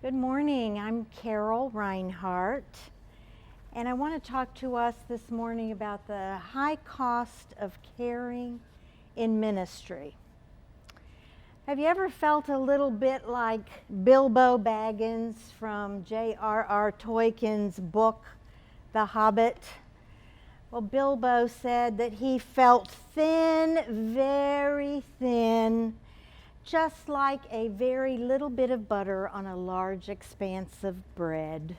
Good morning. I'm Carol RINEHART, and I want to talk to us this morning about the high cost of caring in ministry. Have you ever felt a little bit like Bilbo Baggins from J.R.R. Tolkien's book, The Hobbit? Well, Bilbo said that he felt thin, very thin, just like a very little bit of butter on a large expanse of bread.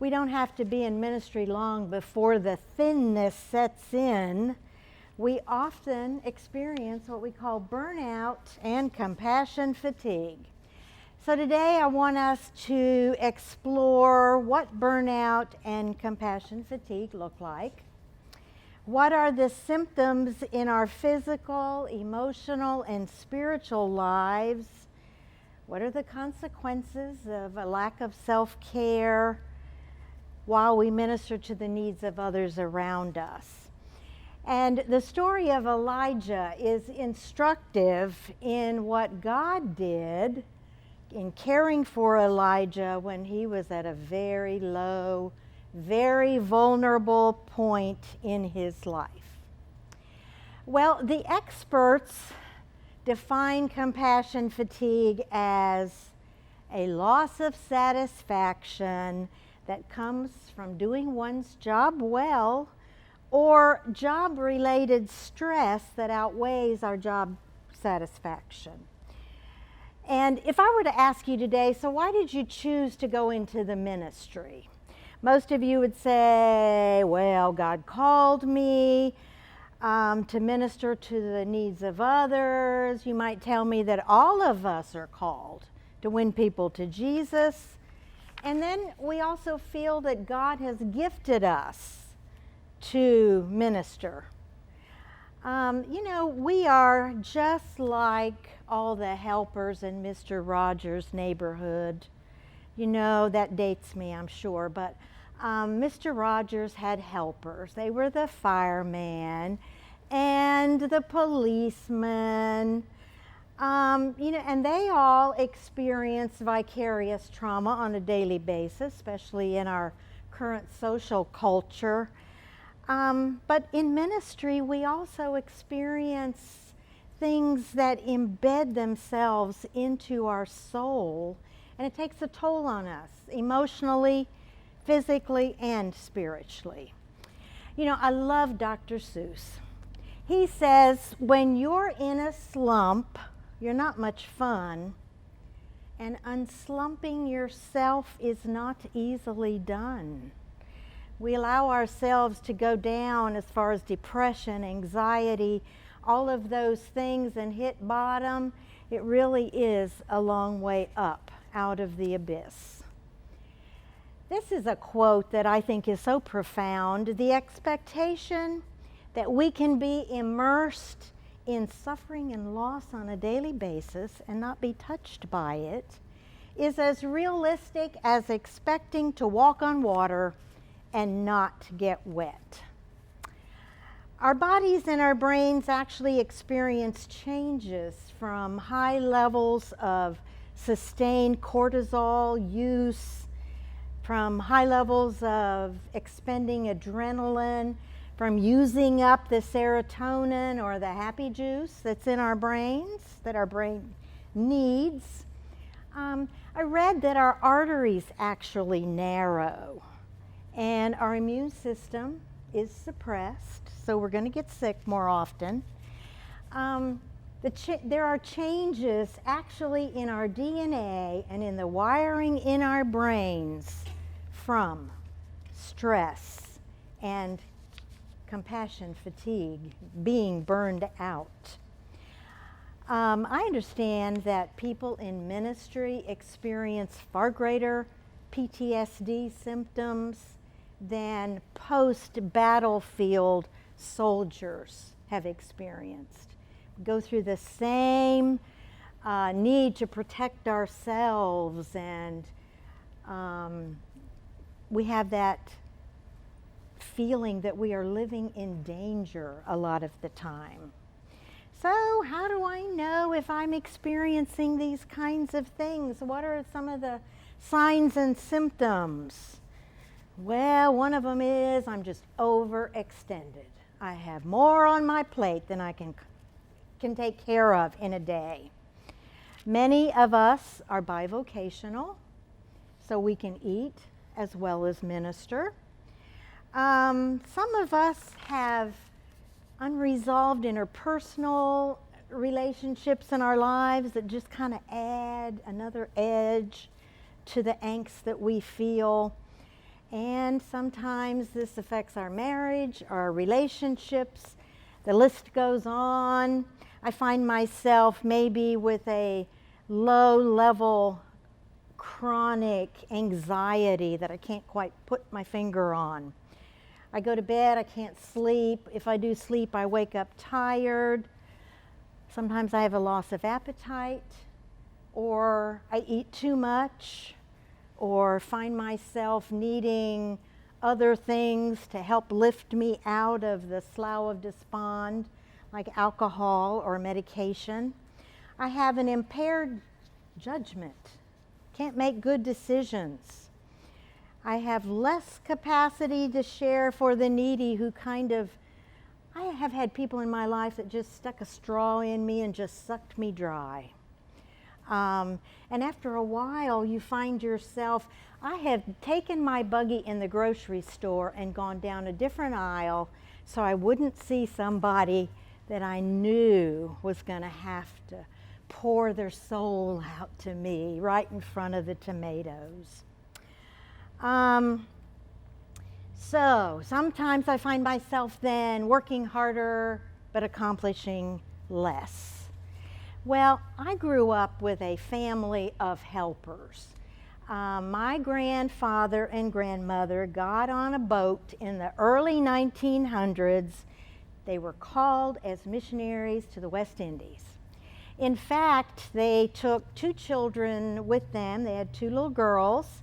We don't have to be in ministry long before the thinness sets in. We often experience what we call burnout and compassion fatigue. So today I want us to explore what burnout and compassion fatigue look like. What are the symptoms in our physical, emotional, and spiritual lives? What are the consequences of a lack of self-care while we minister to the needs of others around us? And the story of Elijah is instructive in what God did in caring for Elijah when he was at a very low, very vulnerable point in his life. Well, the experts define compassion fatigue as a loss of satisfaction that comes from doing one's job well or job-related stress that outweighs our job satisfaction. And if I were to ask you today, so why did you choose to go into the ministry? Most of you would say, well, God called me to minister to the needs of others. You might tell me that all of us are called to win people to Jesus. And then we also feel that God has gifted us to minister. We are just like all the helpers in Mr. Rogers' neighborhood. You know, that dates me, I'm sure, but Mr. Rogers had helpers. They were the fireman and the policeman, and they all experience vicarious trauma on a daily basis, especially in our current social culture. But in ministry, we also experience things that embed themselves into our soul, and it takes a toll on us emotionally, physically, and spiritually. I love Dr. Seuss. He says, when you're in a slump, you're not much fun, and unslumping yourself is not easily done. We allow ourselves to go down as far as depression, anxiety, all of those things, and hit bottom. It really is a long way up out of the abyss. This is a quote that I think is so profound. The expectation that we can be immersed in suffering and loss on a daily basis and not be touched by it is as realistic as expecting to walk on water and not get wet. Our bodies and our brains actually experience changes from high levels of sustained cortisol use, from high levels of expending adrenaline, from using up the serotonin or the happy juice that's in our brains, that our brain needs. I read that our arteries actually narrow and our immune system is suppressed, so we're going to get sick more often. There are changes actually in our DNA and in the wiring in our brains from stress and compassion fatigue, being burned out. I understand that people in ministry experience far greater PTSD symptoms than post-battlefield soldiers have experienced. We go through the same need to protect ourselves, and we have that feeling that we are living in danger a lot of the time. So how do I know if I'm experiencing these kinds of things? What are some of the signs and symptoms? Well, one of them is I'm just overextended. I have more on my plate than I can take care of in a day. Many of us are bivocational, so we can eat as well as minister. Some of us have unresolved interpersonal relationships in our lives that just kind of add another edge to the angst that we feel. And sometimes this affects our marriage, our relationships. The list goes on. I find myself maybe with a low-level chronic anxiety that I can't quite put my finger on. I go to bed, I can't sleep. If I do sleep, I wake up tired. Sometimes I have a loss of appetite, or I eat too much, or find myself needing other things to help lift me out of the slough of despond, like alcohol or medication. I have an impaired judgment, can't make good decisions. I have less capacity to share for the needy who I have had people in my life that just stuck a straw in me and just sucked me dry. And after a while, you find yourself, I have taken my buggy in the grocery store and gone down a different aisle so I wouldn't see somebody that I knew was going to have to pour their soul out to me right in front of the tomatoes. So sometimes I find myself then working harder but accomplishing less. Well, I grew up with a family of helpers. My grandfather and grandmother got on a boat in the early 1900s. They were called as missionaries to the West Indies. In fact, they took 2 children with them. They had 2 little girls.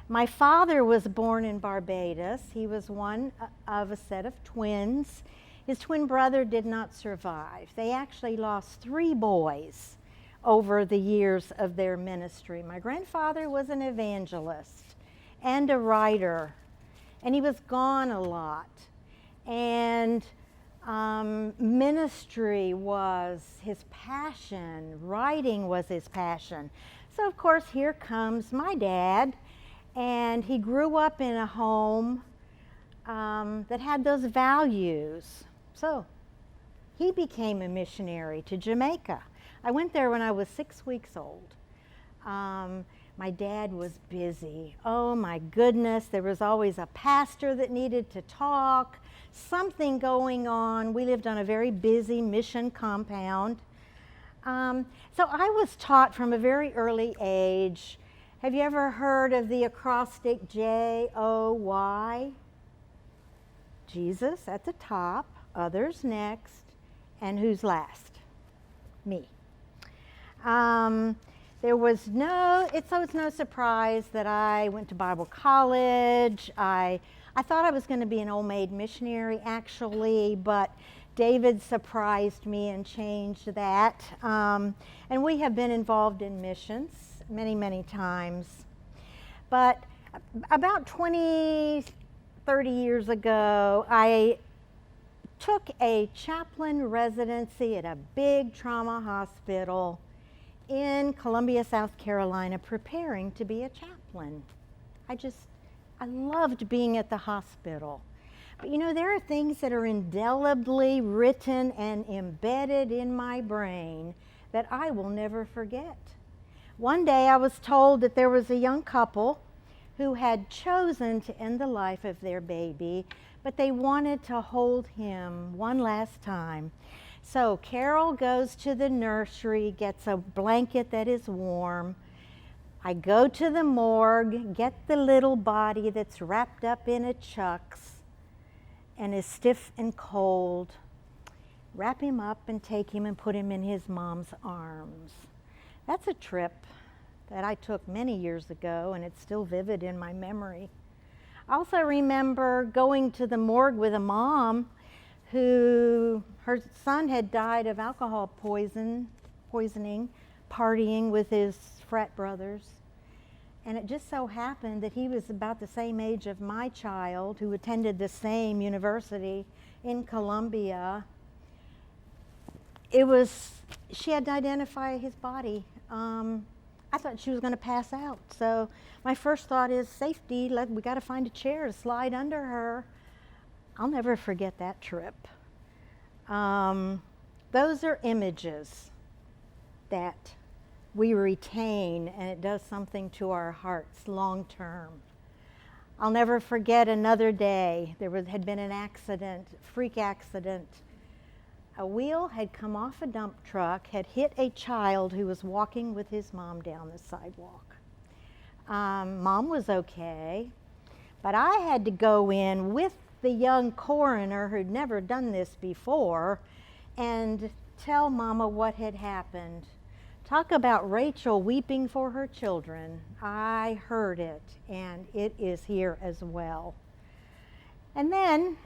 My father was born in Barbados. He was one of a set of twins. His twin brother did not survive. They actually lost 3 boys over the years of their ministry. My grandfather was an evangelist and a writer, and he was gone a lot. And ministry was his passion. Writing was his passion. So of course, here comes my dad. And he grew up in a home that had those values. So he became a missionary to Jamaica. I went there when I was 6 weeks old. My dad was busy. Oh my goodness, there was always a pastor that needed to talk, something going on. We lived on a very busy mission compound. So I was taught from a very early age. Have you ever heard of the acrostic J-O-Y? Jesus at the top, others next, and who's last? Me. It's no surprise that I went to Bible college. I thought I was going to be an old maid missionary actually, but David surprised me and changed that. And we have been involved in missions many, many times. But about 20, 30 years ago, I took a chaplain residency at a big trauma hospital in Columbia, South Carolina, preparing to be a chaplain. I loved being at the hospital. But you know, there are things that are indelibly written and embedded in my brain that I will never forget. One day I was told that there was a young couple who had chosen to end the life of their baby, but they wanted to hold him one last time. So Carol goes to the nursery, gets a blanket that is warm. I go to the morgue, get the little body that's wrapped up in a chucks and is stiff and cold, wrap him up and take him and put him in his mom's arms. That's a trip that I took many years ago, and it's still vivid in my memory. I also remember going to the morgue with a mom who Her son had died of alcohol poisoning, partying with his frat brothers. And it just so happened that he was about the same age of my child, who attended the same university in Columbia. She had to identify his body. I thought she was going to pass out. So my first thought is safety. We got to find a chair to slide under her. I'll never forget that trip. Those are images that we retain, and it does something to our hearts long term. I'll never forget another day. Had been an accident, freak accident. A wheel had come off a dump truck, had hit a child who was walking with his mom down the sidewalk. Mom was okay, but I had to go in with the young coroner who'd never done this before and tell Mama what had happened. Talk about Rachel weeping for her children. I heard it, and it is here as well. And then,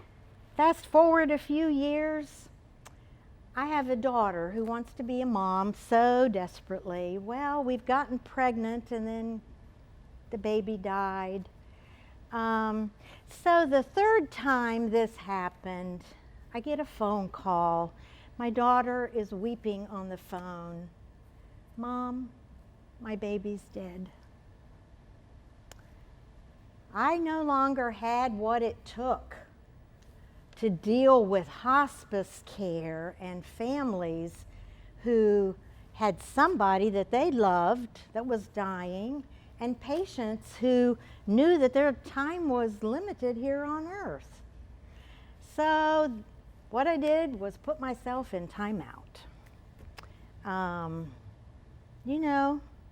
fast forward a few years, I have a daughter who wants to be a mom so desperately. Well, we've gotten pregnant, and then the baby died. So the third time this happened, I get a phone call. My daughter is weeping on the phone. Mom, my baby's dead. I no longer had what it took to deal with hospice care and families who had somebody that they loved that was dying, and patients who knew that their time was limited here on earth. So what I did was put myself in timeout.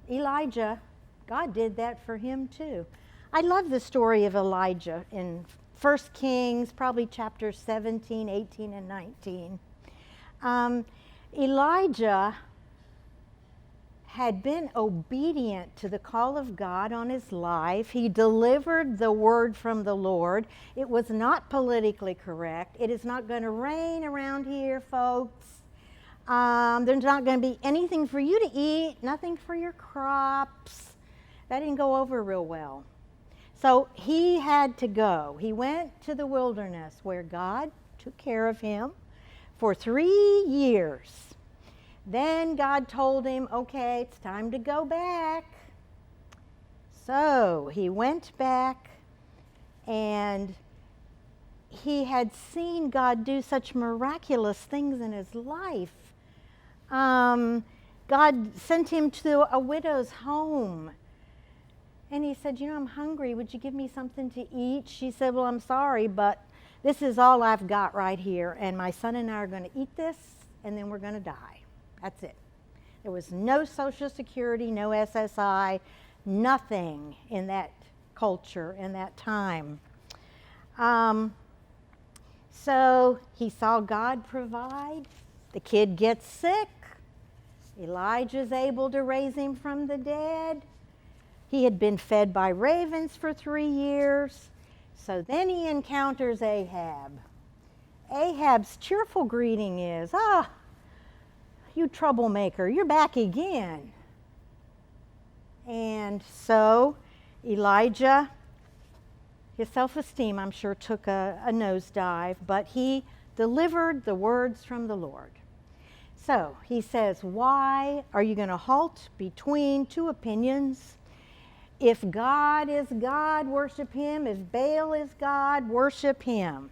Elijah, God did that for him too. I love the story of Elijah in 1 Kings, probably chapters 17, 18, and 19. Elijah had been obedient to the call of God on his life. He delivered the word from the Lord. It was not politically correct. It is not going to rain around here, folks. There's not going to be anything for you to eat, nothing for your crops. That didn't go over real well. So he had to go. He went to the wilderness where God took care of him for 3 years. Then God told him, okay, it's time to go back. So he went back, and he had seen God do such miraculous things in his life. God sent him to a widow's home. And he said, I'm hungry. Would you give me something to eat? She said, well, I'm sorry, but this is all I've got right here. And my son and I are going to eat this, and then we're going to die. That's it. There was no Social Security, no SSI, nothing in that culture, in that time. So he saw God provide. The kid gets sick. Elijah's able to raise him from the dead. He had been fed by ravens for 3 years. So then he encounters Ahab. Ahab's cheerful greeting is, you troublemaker, you're back again. And so Elijah, his self-esteem, I'm sure, took a nosedive, but he delivered the words from the Lord. So he says, why are you going to halt between two opinions? If God is God, worship him. If Baal is God, worship him.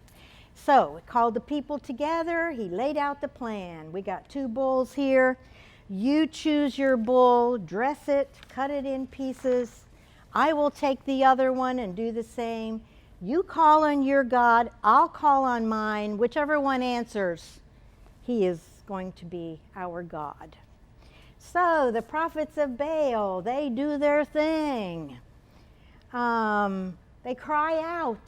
So he called the people together. He laid out the plan. We got 2 bulls here. You choose your bull, dress it, cut it in pieces. I will take the other one and do the same. You call on your God, I'll call on mine. Whichever one answers, he is going to be our God. So the prophets of Baal, they do their thing. They cry out,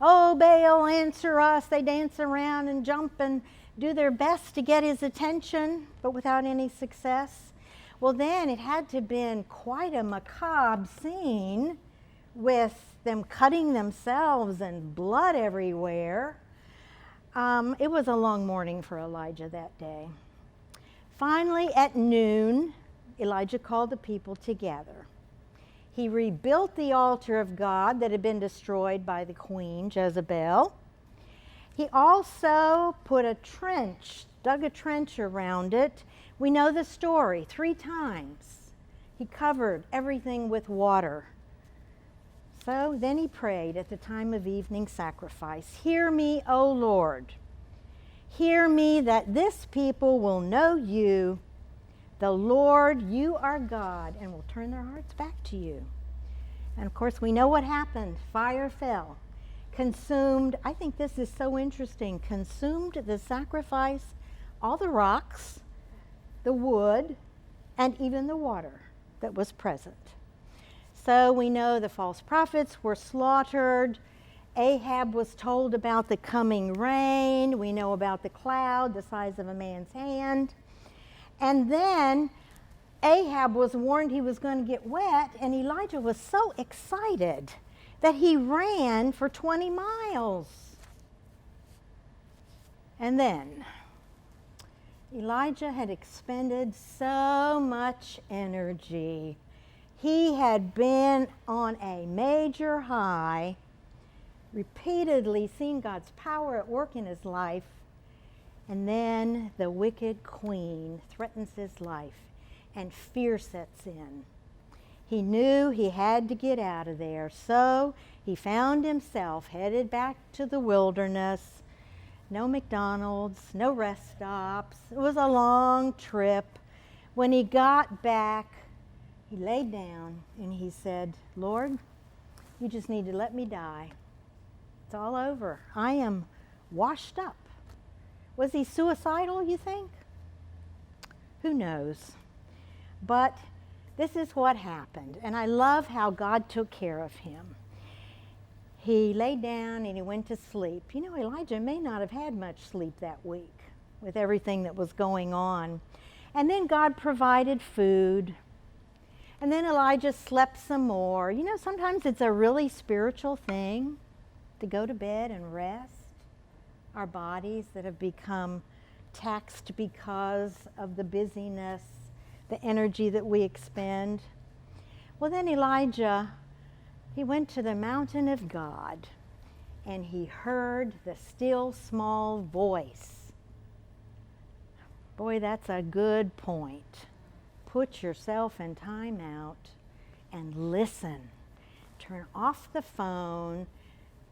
oh, Baal, answer us. They dance around and jump and do their best to get his attention, but without any success. Well, then it had to have been quite a macabre scene with them cutting themselves and blood everywhere. It was a long morning for Elijah that day. Finally, at noon, Elijah called the people together. He rebuilt the altar of God that had been destroyed by the queen, Jezebel. He also put dug a trench around it. We know the story 3 times. He covered everything with water. So then he prayed at the time of evening sacrifice, "Hear me, O Lord. Hear me, that this people will know you, the Lord, you are God, and will turn their hearts back to you." And of course, we know what happened. Fire fell, consumed, I think this is so interesting, consumed the sacrifice, all the rocks, the wood, and even the water that was present. So we know the false prophets were slaughtered. Ahab was told about the coming rain. We know about the cloud the size of a man's hand. And then Ahab was warned he was going to get wet, and Elijah was so excited that he ran for 20 miles. And then Elijah had expended so much energy. He had been on a major high, repeatedly seen God's power at work in his life, and then the wicked queen threatens his life, and fear sets in. He knew he had to get out of there, so he found himself headed back to the wilderness. No McDonald's, no rest stops. It was a long trip. When he got back, he laid down and he said, "Lord, you just need to let me die. It's all over. I am washed up." Was he suicidal, you think? Who knows? But this is what happened, and I love how God took care of him. He laid down and he went to sleep. You know, Elijah may not have had much sleep that week with everything that was going on. And then God provided food. And then Elijah slept some more. You know, sometimes it's a really spiritual thing to go to bed and rest our bodies that have become taxed because of the busyness, the energy that we expend. Well, then Elijah, he went to the mountain of God, and he heard the still small voice. Boy, that's a good point. Put yourself in time out and listen. Turn off the phone,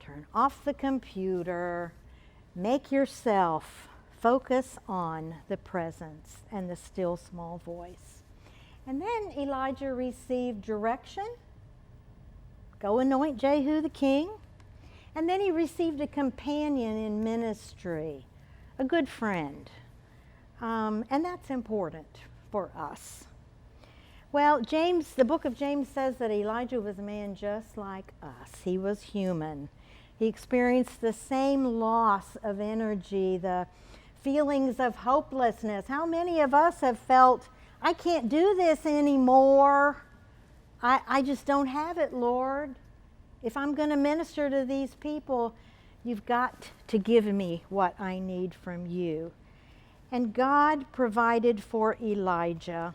turn off the computer, make yourself focus on the presence and the still small voice. And then Elijah received direction. Go anoint Jehu the king. And then he received a companion in ministry, a good friend. And that's important for us. Well, the book of James says that Elijah was a man just like us. He was human. He experienced the same loss of energy, the feelings of hopelessness. How many of us have felt, I can't do this anymore. I just don't have it, Lord. If I'm going to minister to these people, you've got to give me what I need from you. And God provided for Elijah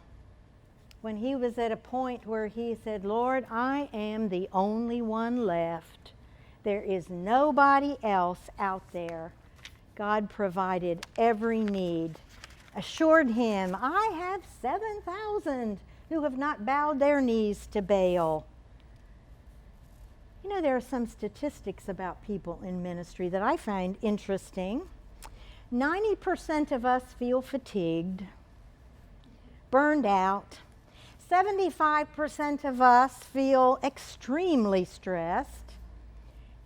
when he was at a point where he said, "Lord, I am the only one left. There is nobody else out there." God provided every need, assured him, "I have 7,000 who have not bowed their knees to Baal." You know, there are some statistics about people in ministry that I find interesting. 90% of us feel fatigued, burned out. 75% of us feel extremely stressed.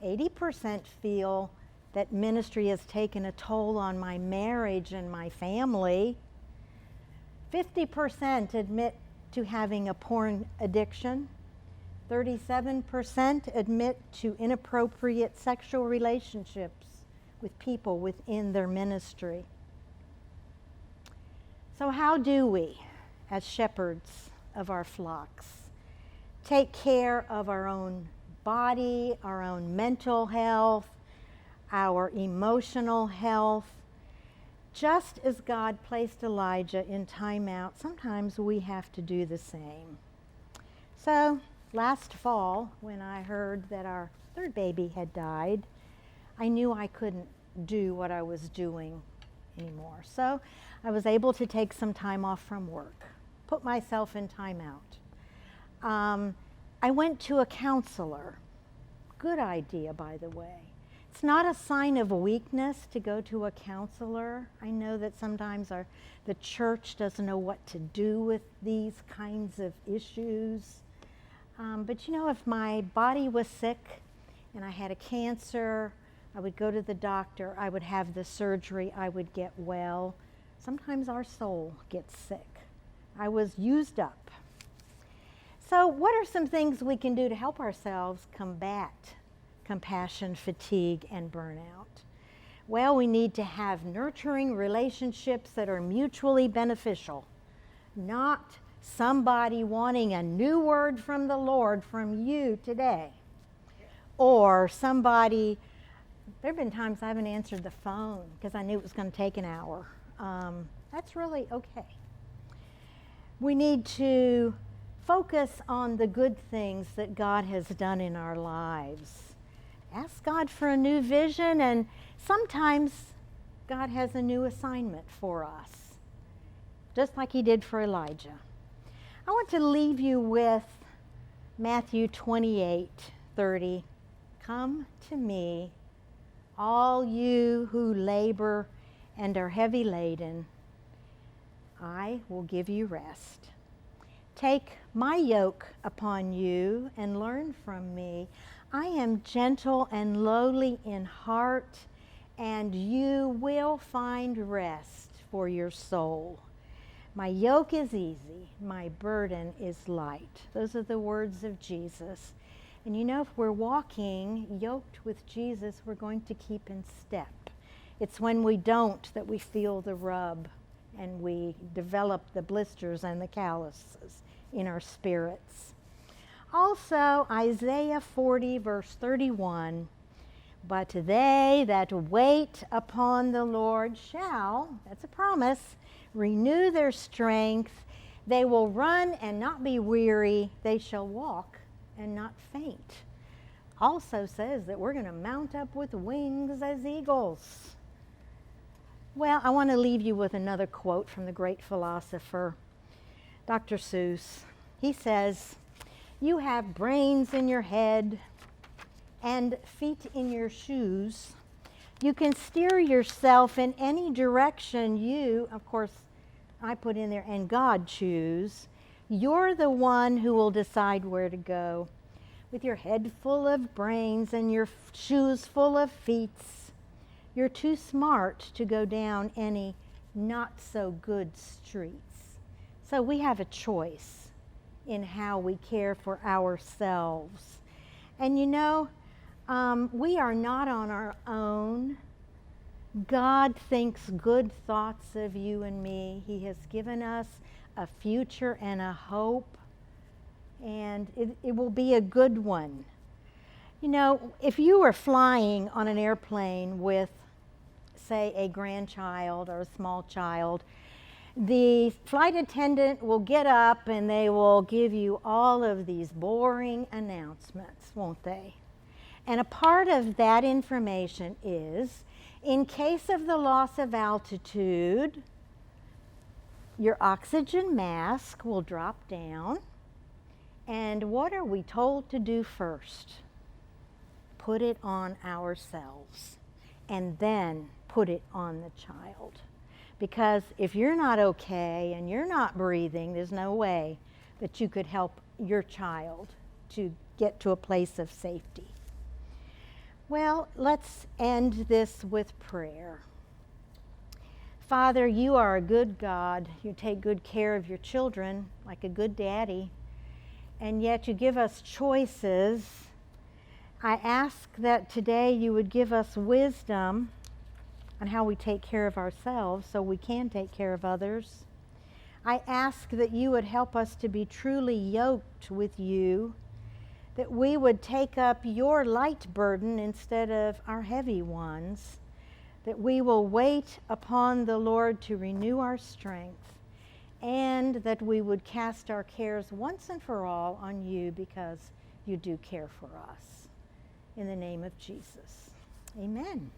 80% feel that ministry has taken a toll on my marriage and my family. 50% admit to having a porn addiction. 37% admit to inappropriate sexual relationships with people within their ministry. So how do we, as shepherds of our flocks, take care of our own body, our own mental health, our emotional health. Just as God placed Elijah in timeout, sometimes we have to do the same. So last fall, when I heard that our third baby had died, I knew I couldn't do what I was doing anymore. So I was able to take some time off from work, put myself in timeout. I went to a counselor. Good idea, by the way. It's not a sign of weakness to go to a counselor. I know that sometimes the church doesn't know what to do with these kinds of issues. But you know, if my body was sick and I had a cancer, I would go to the doctor, I would have the surgery, I would get well. Sometimes our soul gets sick. I was used up. So what are some things we can do to help ourselves combat compassion, fatigue, and burnout? Well, we need to have nurturing relationships that are mutually beneficial, not somebody wanting a new word from the Lord from you today, or somebody. There have been times I haven't answered the phone because I knew it was going to take an hour. That's really okay. We need to focus on the good things that God has done in our lives. Ask God for a new vision, and sometimes God has a new assignment for us, just like he did for Elijah. I want to leave you with Matthew 28:30. Come to me, all you who labor and are heavy laden, I will give you rest. Take my yoke upon you and learn from me. I am gentle and lowly in heart, and you will find rest for your soul. My yoke is easy, my burden is light. Those are the words of Jesus. And you know, if we're walking yoked with Jesus, we're going to keep in step. It's when we don't that we feel the rub and we develop the blisters and the calluses in our spirits. Also, Isaiah 40, verse 31, but they that wait upon the Lord shall, that's a promise, renew their strength. They will run and not be weary. They shall walk and not faint. Also says that we're going to mount up with wings as eagles. Well, I want to leave you with another quote from the great philosopher, Dr. Seuss. He says, you have brains in your head and feet in your shoes. You can steer yourself in any direction you, of course, I put in there, and God choose. You're the one who will decide where to go. With your head full of brains and your shoes full of feet, you're too smart to go down any not so good streets. So we have a choice in how we care for ourselves. And you know, we are not on our own. God thinks good thoughts of you and me. He has given us a future and a hope, and it will be a good one. You know, if you were flying on an airplane with, say, a grandchild or a small child, the flight attendant will get up and they will give you all of these boring announcements, won't they? And a part of that information is, in case of the loss of altitude, your oxygen mask will drop down. And what are we told to do first? Put it on ourselves, and then put it on the child. Because if you're not okay and you're not breathing, there's no way that you could help your child to get to a place of safety. Well, let's end this with prayer. Father, you are a good God. You take good care of your children like a good daddy, and yet you give us choices. I ask that today you would give us wisdom on how we take care of ourselves so we can take care of others. I ask that you would help us to be truly yoked with you, that we would take up your light burden instead of our heavy ones, that we will wait upon the Lord to renew our strength, and that we would cast our cares once and for all on you because you do care for us. In the name of Jesus, amen.